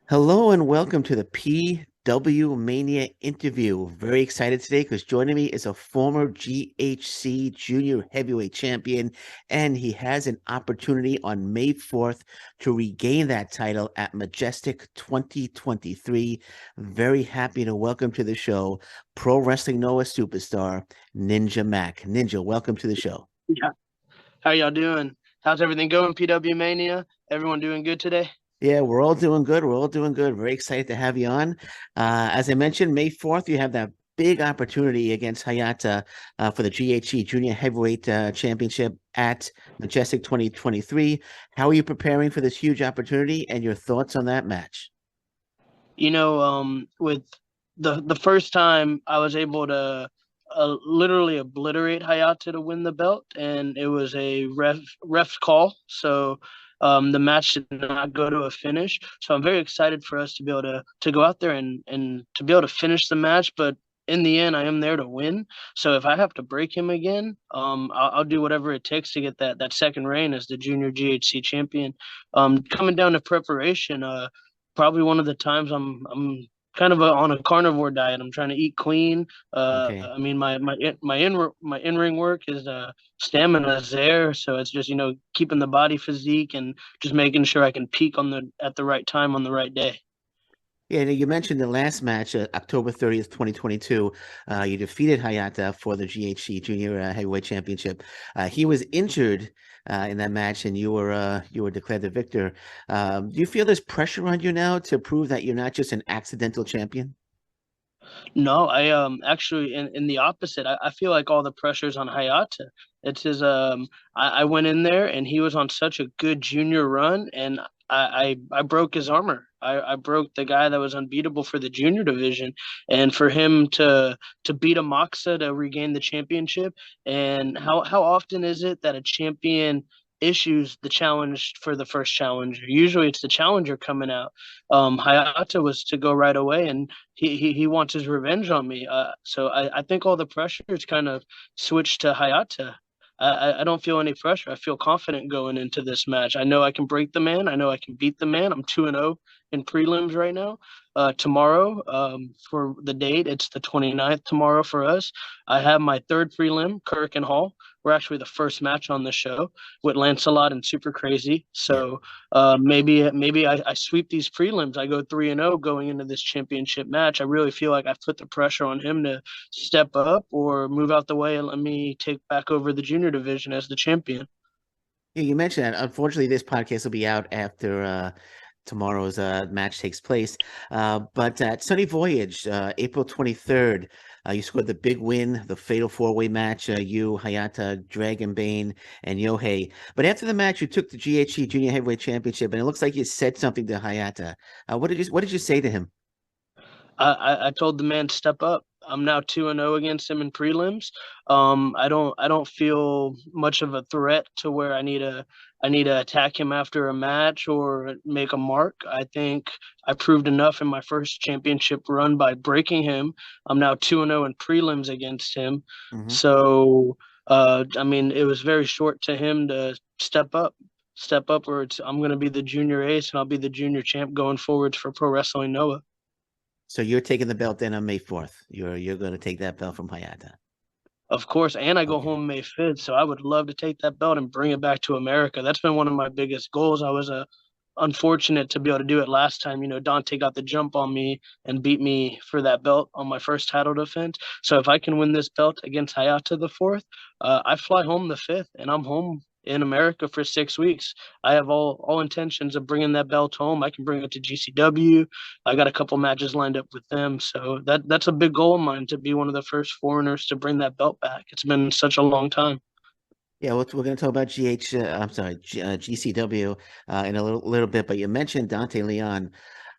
Hello and welcome to the PW Mania interview. Very excited today because joining me is a former GHC Junior Heavyweight Champion, and he has an opportunity on May 4th to regain that title at Majestic 2023. Very happy to welcome to the show Pro Wrestling Noah superstar Ninja Mack. Ninja, welcome to the show. Yeah. How y'all doing? How's everything going, PW Mania? Everyone doing good today? Yeah, we're all doing good. We're all doing good. Very excited to have you on. As I mentioned, May 4th, you have that big opportunity against Hayata for the GHC Junior Heavyweight Championship at Majestic 2023. How are you preparing for this huge opportunity and your thoughts on that match? With the first time I was able to literally obliterate Hayata to win the belt, and it was a ref's call. So the match did not go to a finish. So I'm very excited for us to be able to go out there and to be able to finish the match. But in the end, I am there to win. So if I have to break him again, I'll do whatever it takes to get that second reign as the junior GHC champion. Coming down to preparation, probably one of the times I'm kind of on a carnivore diet. I'm trying to eat clean. Okay. I mean, my in ring work is stamina is there, so it's just keeping the body physique and just making sure I can peak on the at the right time on the right day. Yeah, you mentioned the last match, October 30th, 2022. You defeated Hayata for the GHC Junior Heavyweight Championship. He was injured in that match, and you were declared the victor. Do you feel there's pressure on you now to prove that you're not just an accidental champion? No, I actually in the opposite. I feel like all the pressure's on Hayata. It's his I went in there and he was on such a good junior run, and I broke his armor. I broke the guy that was unbeatable for the junior division, and for him to beat a Moxa to regain the championship. And how often is it that a champion issues the challenge for the first challenger? Usually it's the challenger coming out. Hayata was to go right away, and he wants his revenge on me. So I think all the pressure is kind of switched to Hayata. I don't feel any pressure. I feel confident going into this match. I know I can break the man. I know I can beat the man. I'm 2-0 in prelims right now. Tomorrow, for the date, it's the 29th tomorrow for us. I have my third prelim, Kirk and Hall. We're actually the first match on the show with Lancelot and Super Crazy. Yeah. So maybe I sweep these prelims. I go 3-0 going into this championship match. I really feel like I've put the pressure on him to step up or move out the way and let me take back over the junior division as the champion. Yeah, you mentioned that. Unfortunately, this podcast will be out after tomorrow's match takes place. But at Sunny Voyage, April 23rd, you scored the big win, the fatal four-way match. You, Hayata, Dragon Bane, and Yohei. But after the match, you took the GHC Junior Heavyweight Championship, and it looks like you said something to Hayata. What did you say to him? I told the man step up. I'm now 2-0 against him in prelims. I don't feel much of a threat to where I need to attack him after a match or make a mark. I think I proved enough in my first championship run by breaking him. I'm now 2-0 in prelims against him. Hmm. So I mean, it was very short to him to step up, or I'm going to be the junior ace and I'll be the junior champ going forwards for Pro Wrestling Noah. So you're taking the belt then on May 4th. You're going to take that belt from Hayata. Of course, and I go Okay. home May 5th, so I would love to take that belt and bring it back to America. That's been one of my biggest goals. I was unfortunate to be able to do it last time. Dante got the jump on me and beat me for that belt on my first title defense. So if I can win this belt against Hayata the fourth, I fly home the fifth, and I'm home in America for 6 weeks. I have all intentions of bringing that belt home. I can bring it to GCW. I got a couple matches lined up with them, so that's a big goal of mine to be one of the first foreigners to bring that belt back. It's been such a long time. Yeah, we're going to talk about I'm sorry, GCW in a little bit, but you mentioned Dante Leon.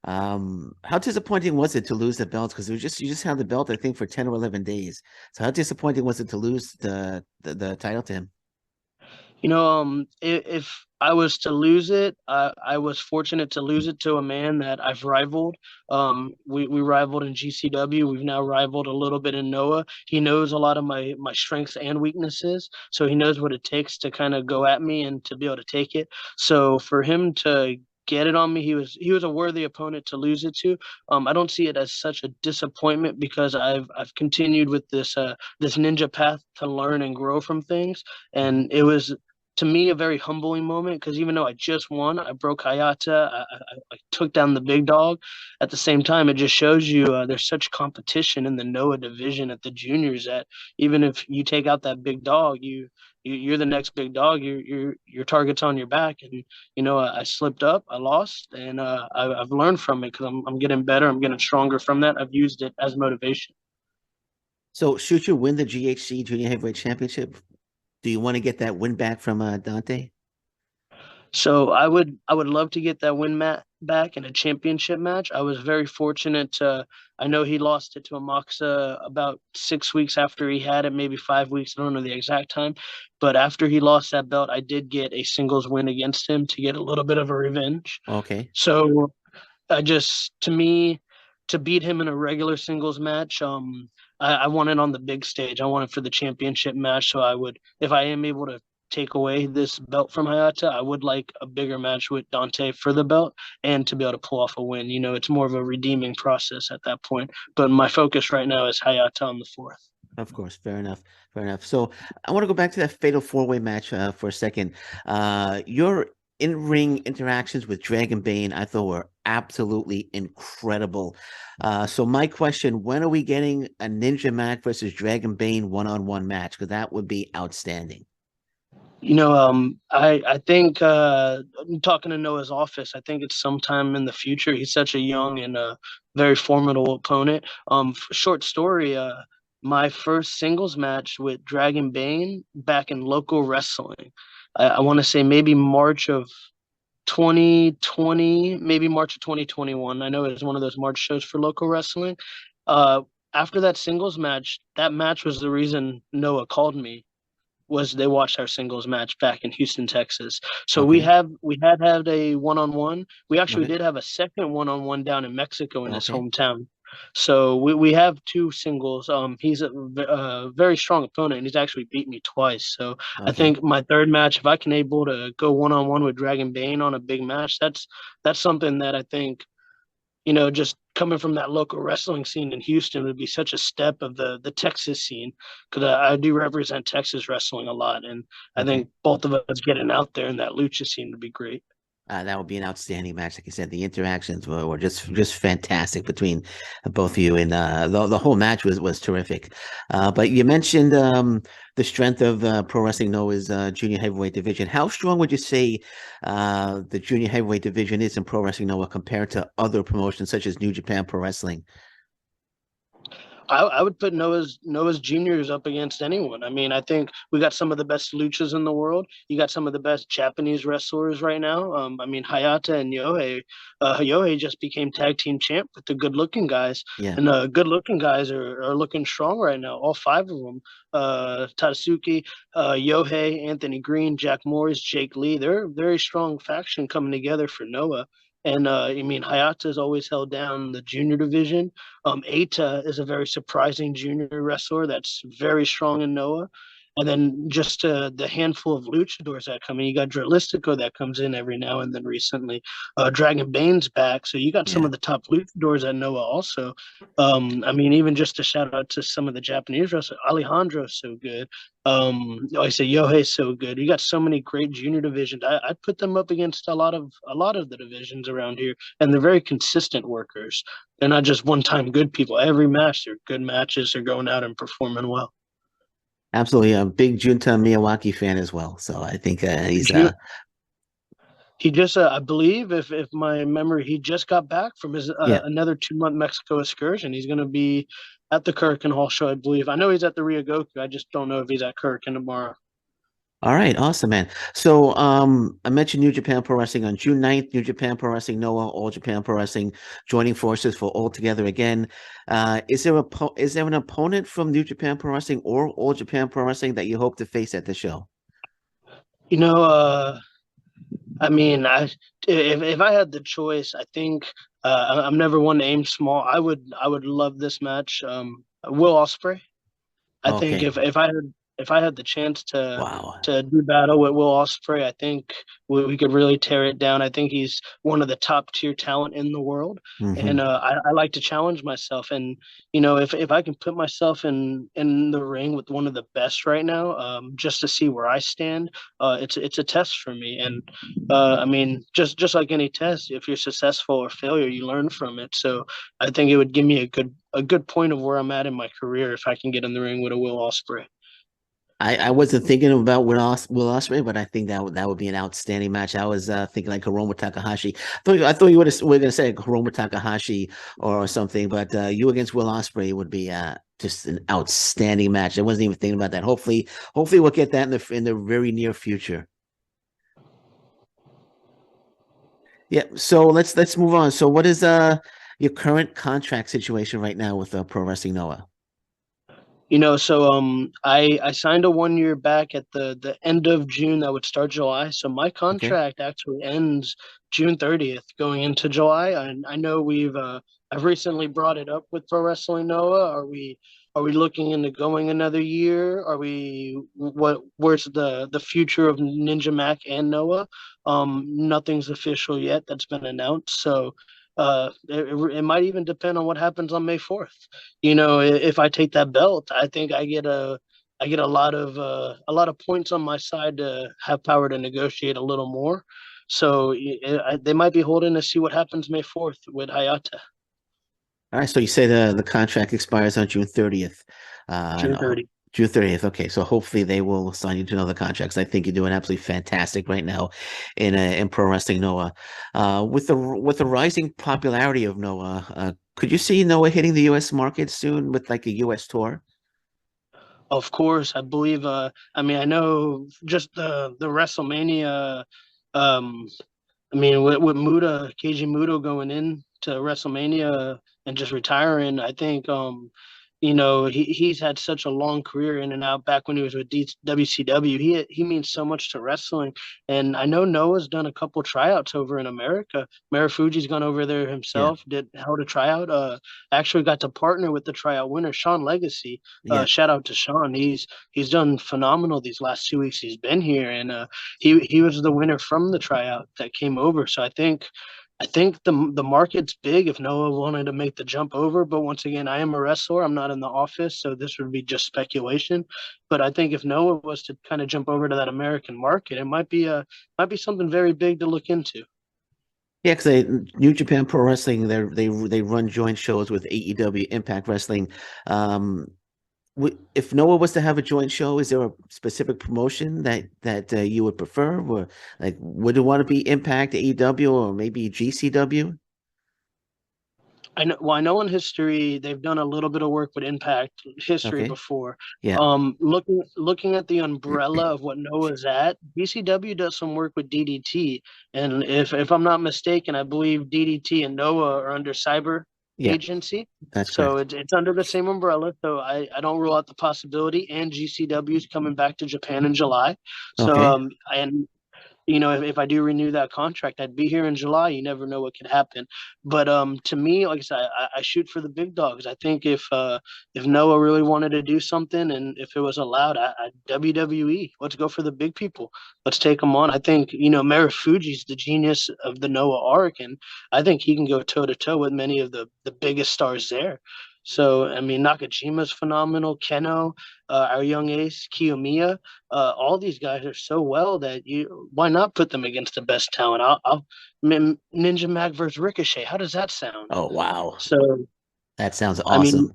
How disappointing was it to lose the belt? Because you just had the belt, I think, for 10 or 11 days. So how disappointing was it to lose the title to him? If I was to lose it, I was fortunate to lose it to a man that I've rivaled. We rivaled in GCW. We've now rivaled a little bit in Noah. He knows a lot of my strengths and weaknesses, so he knows what it takes to kind of go at me and to be able to take it. So for him to get it on me. He was a worthy opponent to lose it to. I don't see it as such a disappointment because I've continued with this ninja path to learn and grow from things, Mhm. and it was to me a very humbling moment because even though I just won, I broke Hayata, I took down the big dog. At the same time, it just shows you there's such competition in the Noah division at the juniors that even if you take out that big dog, you're the next big dog. Your target's on your back, and I slipped up, I lost, and I've learned from it because I'm getting better, I'm getting stronger from that. I've used it as motivation. So, should you win the GHC Junior Heavyweight Championship, do you want to get that win back from Dante? So I would love to get that win back in a championship match. I was very fortunate to I know he lost it to Amaxa about 6 weeks after he had it, maybe 5 weeks. I don't know the exact time, but after he lost that belt, I did get a singles win against him to get a little bit of a revenge. Okay. So I just to me to beat him in a regular singles match, I want it on the big stage. I want it for the championship match. So I would, if I am able to take away this belt from Hayata, I would like a bigger match with Dante for the belt and to be able to pull off a win. It's more of a redeeming process at that point. But my focus right now is Hayata on the fourth. Of course, fair enough. Fair enough. So I want to go back to that fatal four-way match for a second. Your in-ring interactions with Dragon Bane, I thought were absolutely incredible. So my question, when are we getting a Ninja Mack versus Dragon Bane one-on-one match? Because that would be outstanding. I think talking to Noah's office, I think it's sometime in the future. He's such a young and very formidable opponent. Short story. My first singles match with Dragon Bane back in local wrestling. I want to say maybe March of 2020, maybe March of 2021. I know it was one of those March shows for local wrestling. Uh, After that match was the reason Noah called me was they watched our singles match back in Houston, Texas. So we Okay. have we had a one on one. We actually Okay. did have a second one on one down in Mexico in his Okay. hometown. So we have two singles. He's a very strong opponent, and he's actually beat me twice. So I Okay. think my third match, if I can able to go one on one with Dragon Bane on a big match, that's something that I think just coming from that local wrestling scene in Houston would be such a step of the Texas scene because I do represent Texas wrestling a lot, and I Okay. think both of us getting out there in that lucha scene would be great. That would be an outstanding match. Like I said, the interactions were just fantastic between both of you, and the whole match was terrific. But you mentioned the strength of Pro Wrestling Noah's junior heavyweight division. How strong would you say the junior heavyweight division is in Pro Wrestling Noah compared to other promotions such as New Japan Pro Wrestling? I would put Noah's juniors up against anyone. I mean, I think we got some of the best luchas in the world. You got some of the best Japanese wrestlers right now. I mean, Hayata and Yohei. Yohei just became tag team champ with the good looking guys, Yeah, and good looking guys are looking strong right now. All five of them. Tatsuki, Yohei, Anthony Green, Jack Morris, Jake Lee. They're a very strong faction coming together for Noah. And I mean, Hayata has always held down the junior division. Eita is a very surprising junior wrestler that's very strong in Noah. And then just the handful of luchadors that come in. You got Dralistico that comes in every now and then recently. Dragon Bane's back. So you got some yeah, of the top luchadors at Noah also. I mean, even just to shout out to some of the Japanese wrestlers, Alejandro's so good. Like I say Yohei's so good. You got so many great junior divisions. I'd put them up against a lot of the divisions around here, and they're very consistent workers. They're not just one time good people. Every match, they're good matches. They're going out and performing well. absolutely. A big Junta Miyawaki fan as well. So I think he's Ju- He just, I believe, if my memory, he just got back from his yeah. another 2 month Mexico excursion. He's going to be at the Kurikan Hall show, I believe. I know he's at the Ryogoku. I just don't know if he's at Kurikan tomorrow. All right, awesome, man. So, I mentioned New Japan Pro Wrestling on June 9th, New Japan Pro Wrestling Noah, All Japan Pro Wrestling joining forces for All Together again. Is there an opponent from New Japan Pro Wrestling or All Japan Pro Wrestling that you hope to face at the show? You know, I mean, if I had the choice, I think I'm never one to aim small. I would love this match. Will Ospreay. I think Okay. if I had if I had the chance Wow. to do battle with Will Ospreay, I think we could really tear it down. I think he's one of the top tier talent in the world, and Hmm. I like to challenge myself. And if I can put myself in the ring with one of the best right now, just to see where I stand, it's a test for me. And I mean, just like any test, if you're successful or failure, you learn from it. So I think it would give me a good point of where I'm at in my career if I can get in the ring with a Will Ospreay. I wasn't thinking about Will Ospreay, but I think that would be an outstanding match. I was thinking like Hiromu Takahashi. I thought you were going to say Hiromu Takahashi or something, but you against Will Ospreay would be just an outstanding match. I wasn't even thinking about that. Hopefully we'll get that in the very near future. Yeah. So let's move on. So what is your current contract situation right now with Pro Wrestling Noah? I signed a 1 year back at the end of June that would start July. So my Okay. contract actually ends June 30th going into July. And I know I've recently brought it up with Pro Wrestling Noah. Are we looking into going another year? Where's the future of Ninja Mac and Noah? Nothing's official yet that's been announced. So it might even depend on what happens on May 4th. If I take that belt, I think I get a lot of points on my side to have power to negotiate a little more. So they might be holding to see what happens May 4th with Hayata, All right, so you say the contract expires on June 30th. June No, 30. June 30th. Okay, so hopefully they will sign you to another contracts. I think you're doing absolutely fantastic right now in pro wrestling, Noah. With the rising popularity of Noah, could you see Noah hitting the U.S. market soon with like a U.S. tour? Of course, I believe. I mean, I know just the WrestleMania. Um, I mean, with Muda, Keiji Muto going in to WrestleMania and just retiring, I think, he's had such a long career in and out. Back when he was with WCW, he means so much to wrestling. And I know Noah's done a couple tryouts over in America. Marufuji's gone over there Yeah, himself, held a tryout. Actually got to partner with the tryout winner, Sean Legacy. yeah. Shout out to Sean. He's done phenomenal these last 2 weeks he's been here, and he was the winner from the tryout that came over. So I think the market's big if Noah wanted to make the jump over. But once again, I am a wrestler. I'm not in the office, so this would be just speculation. But I think if Noah was to kind of jump over to that American market, it might be something very big to look into. Yeah, because New Japan Pro Wrestling, they run joint shows with AEW Impact Wrestling. Um, if Noah was to have a joint show, is there a specific promotion that you would prefer, or like would it want to be Impact, AEW, or maybe GCW? I know in history they've done a little bit of work with Impact history Okay, before. yeah, Looking at the umbrella of what Noah's at, BCW does some work with DDT, and if I'm not mistaken, I believe DDT and Noah are under Cyber yeah, Agency, that's so correct. it's under the same umbrella. So I don't rule out the possibility. And GCW is coming back to Japan in July, so Okay. and if I do renew that contract, I'd be here in July. You never know what could happen. But to me, like I said, I shoot for the big dogs. I think if Noah really wanted to do something and if it was allowed, WWE, let's go for the big people. Let's take them on. I think Marufuji's the genius of the Noah arc, and I think he can go toe to toe with many of the biggest stars there. So I mean, Nakajima's phenomenal. Keno, our young ace, Kiyomiya, all these guys are so well that why not put them against the best talent? Ninja Mac versus Ricochet. How does that sound? Oh wow, So that sounds I mean,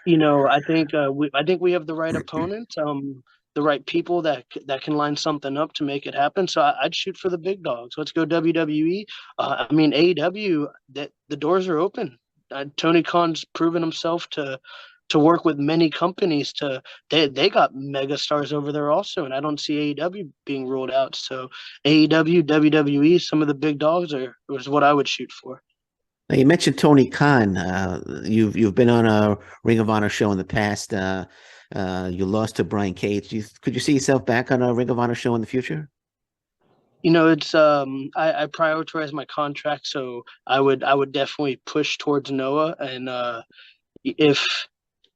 awesome. I think we have the right opponent, the right people that can line something up to make it happen. So I'd shoot for the big dogs. Let's go WWE. I mean AEW. That the doors are open. Tony Khan's proven himself to work with many companies. They got mega stars over there also, and I don't see AEW being ruled out. So AEW, WWE, some of the big dogs are is what I would shoot for. Now you mentioned Tony Khan. You've been on a Ring of Honor show in the past. You lost to Brian Cage. Could you see yourself back on a Ring of Honor show in the future? It's I prioritize my contract, so I would definitely push towards Noah, and if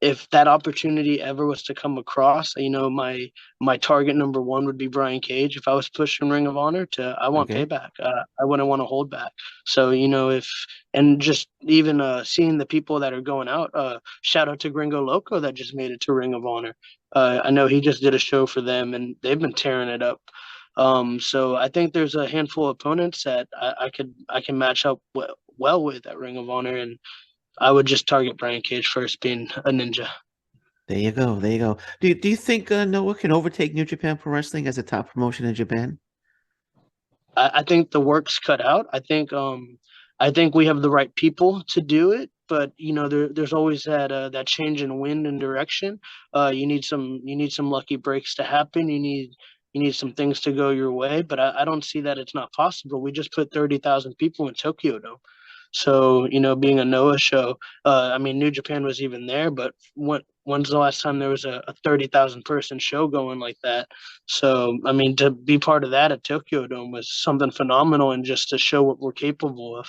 if that opportunity ever was to come across, my target number one would be Brian Cage. If I was pushing Ring of Honor to, I want Okay. payback. I wouldn't want to hold back. So if and just even seeing the people that are going out. Shout out to Gringo Loco that just made it to Ring of Honor. I know he just did a show for them and they've been tearing it up. So I think there's a handful of opponents that I can match up well with at Ring of Honor, and I would just target Brian Cage first, being a ninja. There you go. There you go. Do you think Noah can overtake New Japan Pro Wrestling as a top promotion in Japan? I think the work's cut out. I think we have the right people to do it, but there's always that change in wind and direction. You need some lucky breaks to happen. You need some things to go your way, but I don't see that it's not possible. We just put 30,000 people in Tokyo Dome. So, being a Noah show, I mean, New Japan was even there, but when's the last time there was a 30,000 person show going like that? So, I mean, to be part of that at Tokyo Dome was something phenomenal and just to show what we're capable of.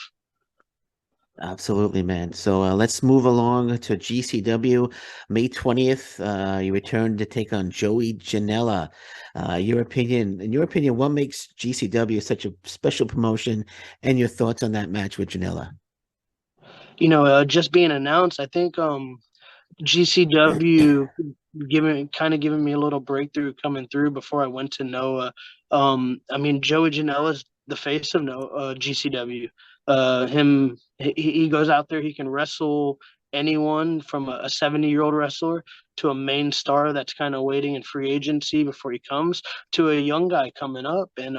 Absolutely, man. So let's move along to GCW. May 20th, you return to take on Joey Janela. In your opinion, what makes GCW such a special promotion and your thoughts on that match with Janela? Just being announced, I think GCW giving me a little breakthrough coming through before I went to Noah. I mean, Joey Janela's the face of GCW. He goes out there, he can wrestle anyone from a 70-year-old wrestler to a main star that's kind of waiting in free agency before he comes to a young guy coming up. And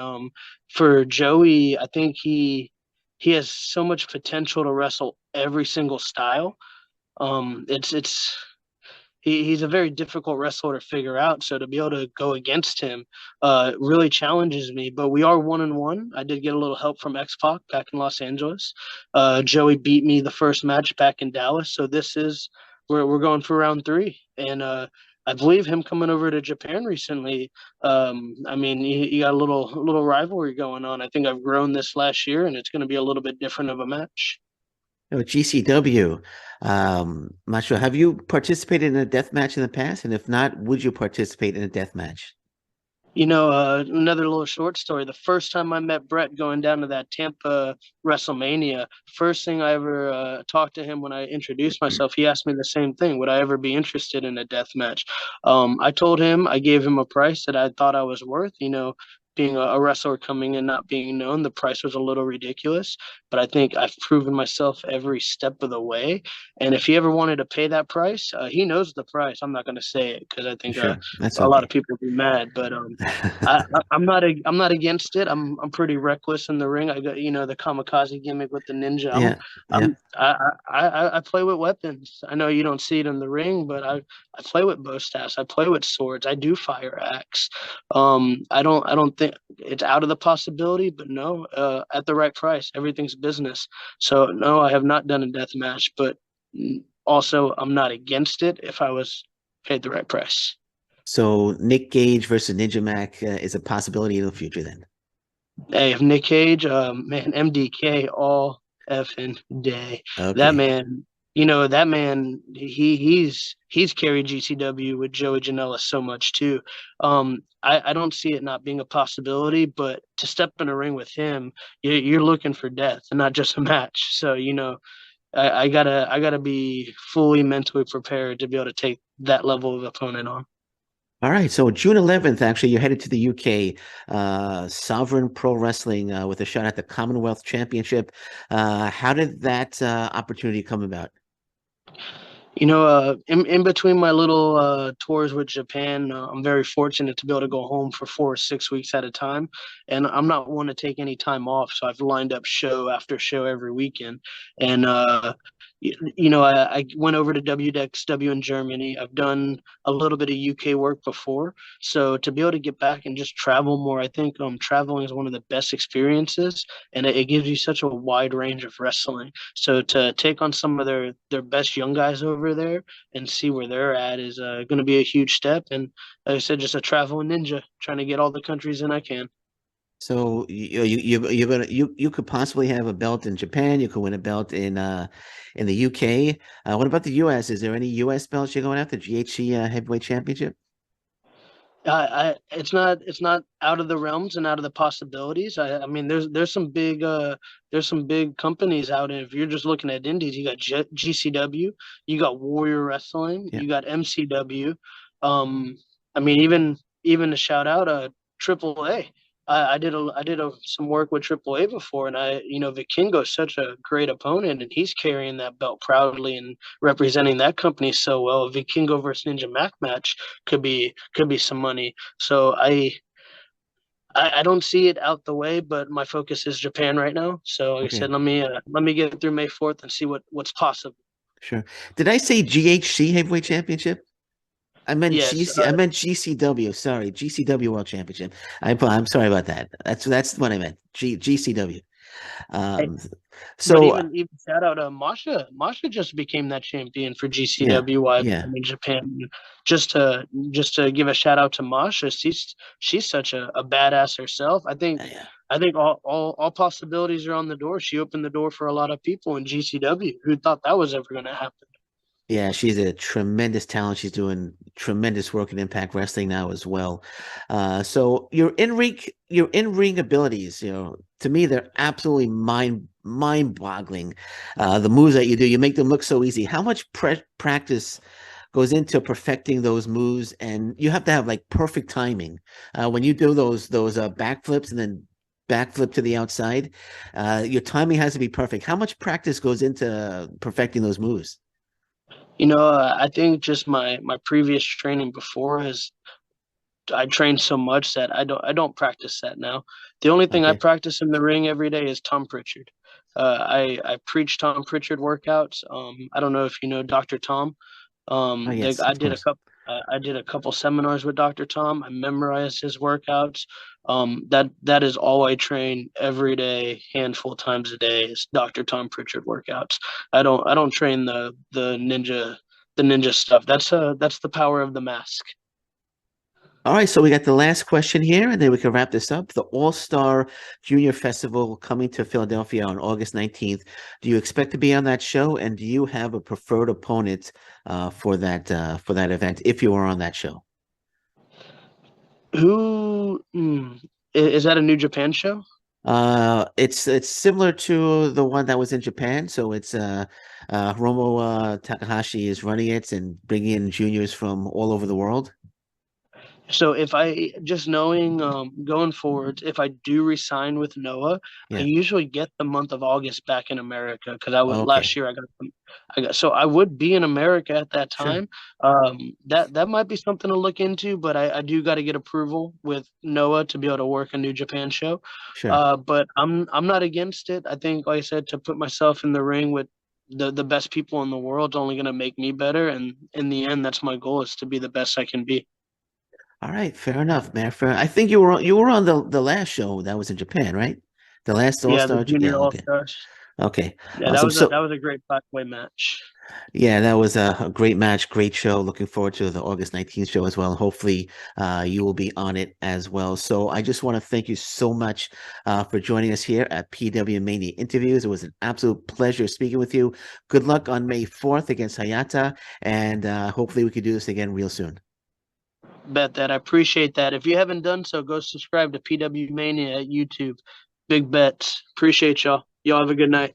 for Joey, I think he has so much potential to wrestle every single style. It's he's a very difficult wrestler to figure out. So to be able to go against him really challenges me. But we are 1-1. I did get a little help from X Pac back in Los Angeles. Joey beat me the first match back in Dallas. So this is we're going for round three, and I believe him coming over to Japan recently. I mean, you got a little rivalry going on. I think I've grown this last year, and it's going to be a little bit different of a match. GCW, not sure. Have you participated in a death match in the past? And if not, would you participate in a death match? Another little short story. The first time I met Brett going down to that Tampa WrestleMania, first thing I ever talked to him when I introduced myself, he asked me the same thing. Would I ever be interested in a death match? I told him, I gave him a price that I thought I was worth. Being a wrestler coming in, not being known, the price was a little ridiculous. But I think I've proven myself every step of the way. And if he ever wanted to pay that price, he knows the price. I'm not going to say it because I think Sure, that's a lot of okay. people would be mad. But I'm not against it. I'm pretty reckless in the ring. I got the kamikaze gimmick with the ninja. Yeah, yeah. I play with weapons. I know you don't see it in the ring, but I play with bow staffs. I play with swords. I do fire axe. I don't think it's out of the possibility, but no, at the right price, everything's business. So no, I have not done a death match, but also I'm not against it if I was paid the right price. So Nick Gage versus Ninja Mack is a possibility in the future then. Hey, if Nick Cage, man, MDK all effing day. That Okay. man, that man, he's carried GCW with Joey Janela so much too. I don't see it not being a possibility, but to step in a ring with him, you're looking for death and not just a match. So I gotta be fully mentally prepared to be able to take that level of opponent on. All right. So June 11th, actually, you're headed to the UK, Sovereign Pro Wrestling with a shot at the Commonwealth Championship. How did that opportunity come about? In between my little tours with Japan, I'm very fortunate to be able to go home for 4 or 6 weeks at a time. And I'm not one to take any time off. So I've lined up show after show every weekend. And, I went over to WXW in Germany. I've done a little bit of UK work before. So to be able to get back and just travel more, I think traveling is one of the best experiences. And it gives you such a wide range of wrestling. So to take on some of their best young guys over there and see where they're at is going to be a huge step. And like I said, just a traveling ninja trying to get all the countries in I can. So you're gonna you could possibly have a belt in Japan. You could win a belt in the UK. What about the US? Is there any US belts you're going after? GHC heavyweight championship? It's not out of the realms and out of the possibilities. I mean, there's some big companies out. And if you're just looking at indies, you got GCW, you got Warrior Wrestling, Yeah. you got MCW. I mean, even a shout out Triple A. I did some work with Triple A before, and Vikingo's such a great opponent, and he's carrying that belt proudly and representing that company so well. A Vikingo versus Ninja Mack match could be some money. So I don't see it out the way, but my focus is Japan right now. So like I Okay. said, let me get through May 4th and see what's possible. Sure. Did I say GHC heavyweight championship? I meant Yes, GC. I meant GCW. Sorry, GCW World Championship. I'm sorry about that. That's what I meant. GCW. hey, Um, but so even shout out Masha. Masha just became that champion for yeah, GCW. I yeah, mean Japan. Just to give a shout out to Masha. She's such a badass herself. yeah. I think all possibilities are on the door. She opened the door for a lot of people in GCW. Who thought that was ever going to happen? Yeah, she's a tremendous talent. She's doing tremendous work in Impact Wrestling now as well. So your in ring abilities, to me, they're absolutely mind boggling. The moves that you do, you make them look so easy. How much practice goes into perfecting those moves? And you have to have like perfect timing when you do those backflips and then backflip to the outside. Your timing has to be perfect. How much practice goes into perfecting those moves? I think just my previous training before has I trained so much that I don't practice that now. The only thing I Okay. practice in the ring every day is Tom Pritchard. I preach Tom Pritchard workouts. I don't know if you know Dr. Tom. Oh, yes, of course. I did a couple seminars with Dr. Tom. I memorized his workouts. That is all I train every day, handful of times a day is Dr. Tom Pritchard workouts. I don't train the ninja stuff. That's the power of the mask. All right, so we got the last question here, and then we can wrap this up. The All-Star Junior Festival coming to Philadelphia on August 19th. Do you expect to be on that show? And do you have a preferred opponent for that event if you are on that show? Who is that a New Japan show? It's similar to the one that was in Japan. So it's Hiromu Takahashi is running it and bringing in juniors from all over the world. So if I just knowing going forward, if I do resign with Noah, I Yeah. usually get the month of August back in America because I was Okay. last year I got so I would be in America at that Sure. time. That might be something to look into, but I do got to get approval with Noah to be able to work a New Japan show. Sure. But I'm not against it. I think, like I said, to put myself in the ring with the best people in the world is only going to make me better, and in the end, that's my goal is to be the best I can be. All right, fair enough, man. Fair. I think you were on the last show that was in Japan, right? The last All Yeah, the Star. Junior Yeah. All Okay. Stars. Okay. Yeah, Awesome. that So was a great five-way match. yeah, that was a great match, great show. Looking forward to the August 19th show as well. Hopefully, you will be on it as well. So I just want to thank you so much for joining us here at PW Mania Interviews. It was an absolute pleasure speaking with you. Good luck on May 4th against Hayata, and hopefully we could do this again real soon. Bet that. I appreciate that. If you haven't done so, go subscribe to PW Mania at YouTube. Big bets. Appreciate y'all. Y'all have a good night.